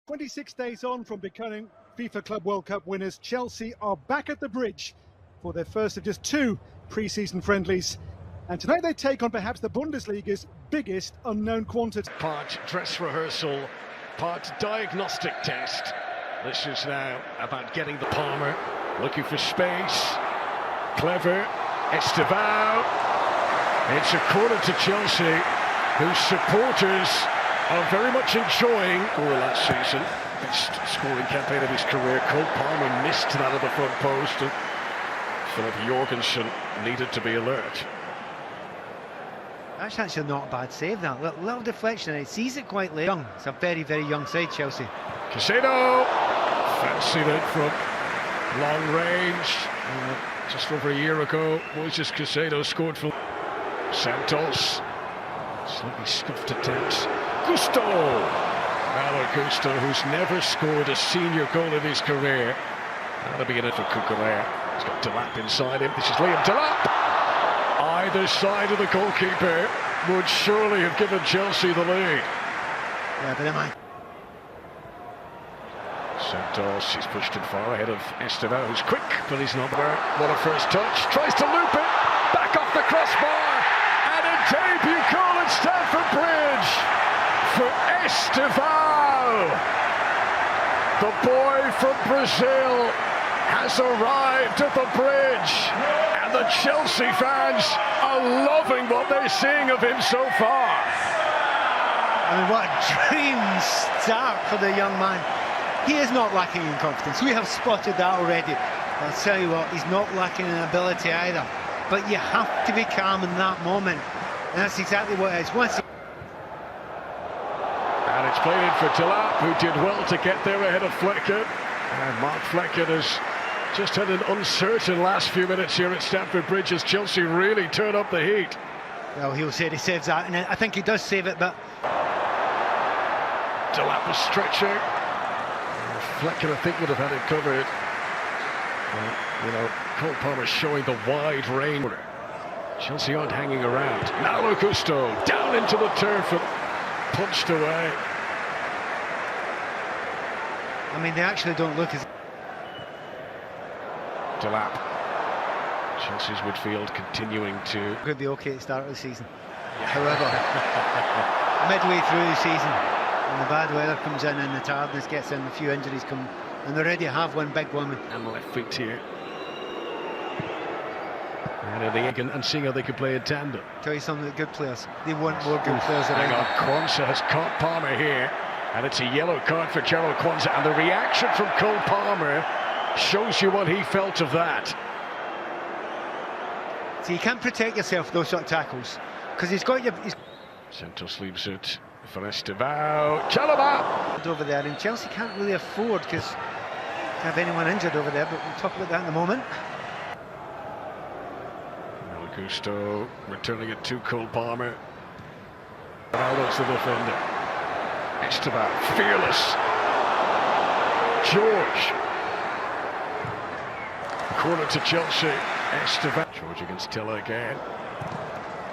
26 days on from becoming FIFA Club World Cup winners, Chelsea are back at the bridge for their first of just two pre-season friendlies. And tonight they take on perhaps the Bundesliga's biggest unknown quantity. Part dress rehearsal, part diagnostic test. This is now about getting the Palmer, looking for space. Clever, Estevao. It's a corner to Chelsea, whose supporters are very much enjoying all last season. Best scoring campaign of his career. Cole Palmer missed that at the front post, and Philip Jorgensen needed to be alert. That's actually not a bad save, that little deflection, and it sees it quite late. Young. It's a very, very young side, Chelsea. Caicedo, fancied it from long range. Just over a year ago, Moises Caicedo scored for Santos. Slightly scuffed attempts. Gusto! Beyer Leverkusen, who's never scored a senior goal in his career. That'll be in it for Cucurella. He's got Delap inside him. This is Liam Delap! Either side of the goalkeeper would surely have given Chelsea the lead. Yeah, but am I? Santos, he's pushed him far ahead of Estevao, who's quick, but he's not there. What a first touch. Tries to loop it. Back off the crossbar. And a debut goal at Stamford Bridge for Estevao. The boy from Brazil has arrived at the bridge, and the Chelsea fans are loving what they're seeing of him so far. I mean, what a dream start for the young man. He is not lacking in confidence. We have spotted that already. I'll tell you what, he's not lacking in ability either. But you have to be calm in that moment, and that's exactly what it is. And it's played in for Delap, who did well to get there ahead of Flecken. And Mark Flecken has just had an uncertain last few minutes here at Stamford Bridge as Chelsea really turn up the heat. Well, he'll say he saves that, and I think he does save it, but... Delap was stretching. Flecken, I think, would have had it covered. You know, Cole Palmer showing the wide range. Chelsea aren't hanging around. Now Gusto down into the turf and punched away. I mean, they actually don't look as... Delap. Chelsea's midfield continuing to... Could be okay at the start of the season. Yeah. However, midway through the season, when the bad weather comes in and the tiredness gets in, a few injuries come, and they already have one big one. And left feet here. And seeing how they can play in tandem. Tell you something, the good players, they want more good players around. Hang on, Kwanzaa has caught Palmer here, and it's a yellow card for Gerald Kwanzaa, and the reaction from Cole Palmer shows you what he felt of that. So you can't protect yourself those sort of tackles, because he's got your... Santos leaves it for Estevao. Chalobah! Over there, and Chelsea can't really afford to have anyone injured over there, but we'll talk about that in a moment. Gusto returning it to Cole Palmer. Ronaldo's the defender. Estevao, fearless. George. Corner to Chelsea. Estevao. George against Tiller again.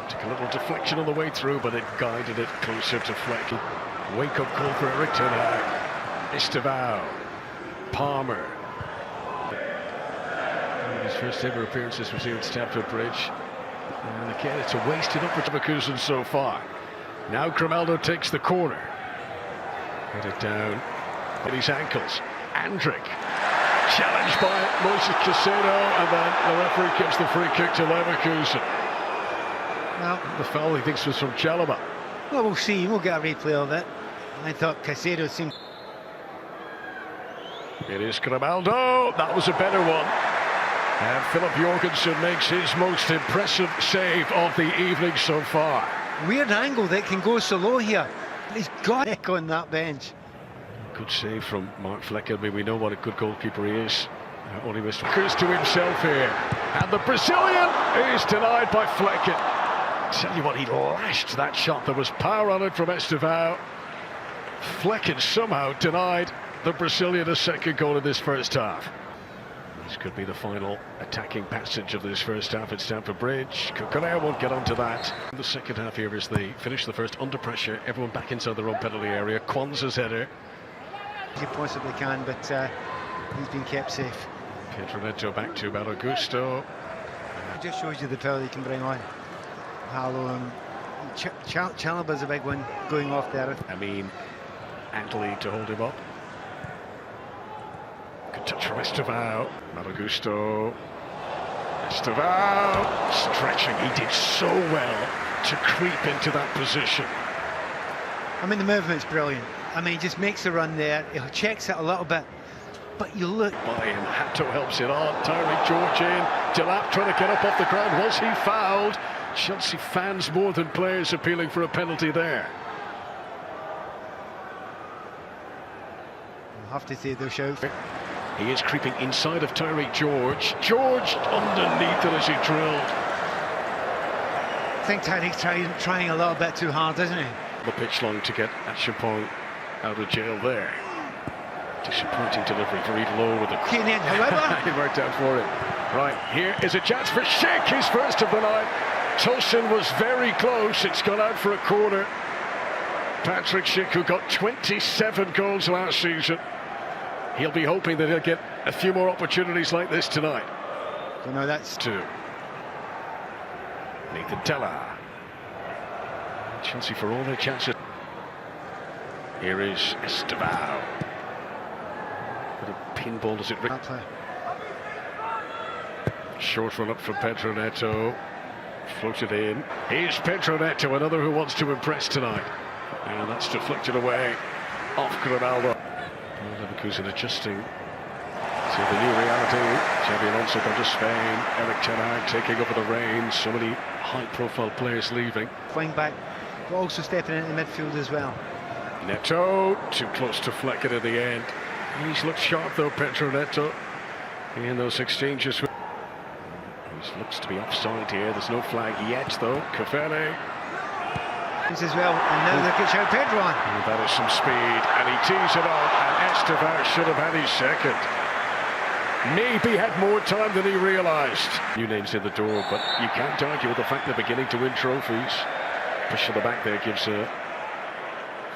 Took a little deflection on the way through, but it guided it closer to Fleck. Wake-up call for Eric Ten Hag. Estevao. Palmer. His first ever appearances was here at Stamford Bridge. And again, it's a wasted opportunity so far. Now Grimaldo takes the corner. Headed down at his ankles. Andrick. Challenged by Moises Caicedo, and then the referee gives the free kick to Leverkusen. Well, the foul he thinks was from Chalobah. Well, we'll see. We'll get a replay of it. I thought Caicedo seemed... It is Grimaldo. That was a better one. And Philip Jorgensen makes his most impressive save of the evening so far. Weird angle that can go so low here. He's got it on that bench. Good save from Mark Flecken. I mean, we know what a good goalkeeper he is. Only missed to himself here. And the Brazilian is denied by Flecken. Tell you what, he lashed that shot. There was power on it from Estevao. Flecken somehow denied the Brazilian a second goal in this first half. This could be the final attacking passage of this first half at Stamford Bridge. Cucurella won't get onto that. The second half here is they finish the first under pressure. Everyone back inside their own penalty area. Kwanzaa's header. As you possibly can, but he's been kept safe. Pedro Neto back to Beyer Leverkusen. It just shows you the power he can bring on. Hallow and Chalobah's a big one going off there. I mean, Antley to hold him up. Good touch from Estevao. Malagusto. Estevao stretching. He did so well to creep into that position. I mean, the movement's brilliant. I mean, he just makes the run there. He checks it a little bit, but you look. By him, Hato helps it on. Tyreek George in. Delap trying to get up off the ground. Was he fouled? Chelsea fans more than players appealing for a penalty there. I'll have to say they'll shout. He is creeping inside of Tyreek George. George underneath it as he drilled. I think Tyreek's trying a little bit too hard, isn't he? The pitch long to get Achapong out of jail there. Disappointing delivery, very low with the... Keenan, however. It worked out for him. Right, here is a chance for Schick, his first of the night. Tosin was very close, it's gone out for a corner. Patrick Schick, who got 27 goals last season. He'll be hoping that he'll get a few more opportunities like this tonight. You know, that's... Two. Nathan Teller. Chelsea for all their chances. Here is Estevao. Bit of pinball does it... Short run up from Pedro Neto. Floated in. Here's Pedro Neto, another who wants to impress tonight. And that's deflected away off Ronaldo. Leverkusen adjusting to the new reality. Xabi Alonso gone to Spain. Eric Ten Hag taking over the reins. So many high-profile players leaving. Flying back, but also stepping into the midfield as well. Neto too close to fleck it at the end. He's looked sharp though, Pedro Neto, in those exchanges. He looks to be offside here. There's no flag yet though. Cavani. As well, and now look at João Pedro on. And that is some speed, and he tees it up, and Estevao should have had his second. Maybe had more time than he realised. New names in the door, but you can't argue with the fact they're beginning to win trophies. Push to the back there gives a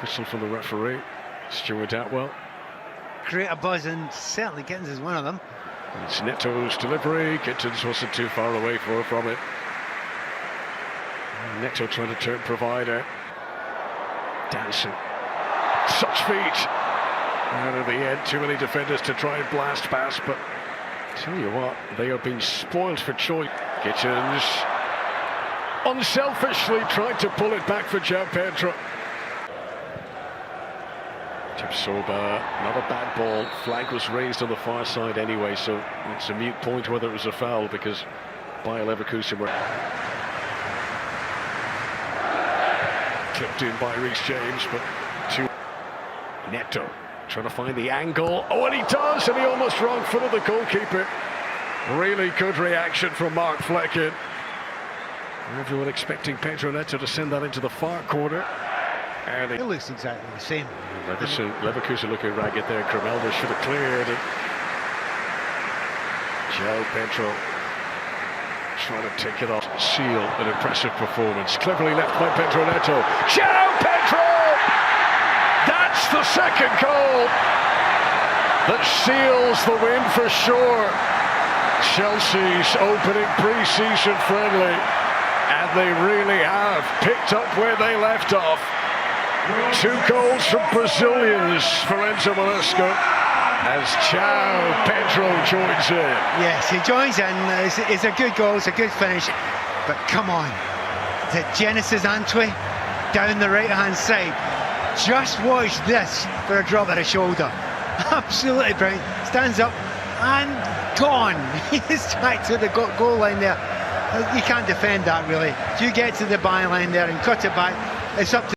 whistle from the referee. Stuart Atwell. Create a buzz, and certainly Gittins is one of them. It's Neto's delivery. Gittins wasn't too far away from it. Neto trying to turn provider. Dancing. Such feet. And at the end, too many defenders to try and blast past, but tell you what, they are being spoiled for choice. Gittins unselfishly tried to pull it back for João Pedro. Soba, not a bad ball. Flag was raised on the far side anyway, so it's a moot point whether it was a foul because Beyer Leverkusen were clipped in by Reece James, but to Neto trying to find the angle. Oh, and he does, and he almost wrong-footed the goalkeeper. Really good reaction from Mark Flecken. Everyone expecting Pedro Neto to send that into the far corner. And it looks exactly the same. Leverkusen looking ragged there. Grimaldo should have cleared it. João Pedro trying to take it off. Seal an impressive performance. Cleverly left by Pedro Neto. João Pedro! That's the second goal that seals the win for sure. Chelsea's opening pre-season friendly, and they really have picked up where they left off. 2 goals from Brazilians for Enzo Maresca as João Pedro joins in. Yes, he joins in. It's a good goal, it's a good finish. But come on, the Genesis Antwi down the right-hand side. Just watch this for a drop of the shoulder. Absolutely brilliant. Stands up and gone. He's back to the goal line there. You can't defend that really. If you get to the byline there and cut it back, it's up to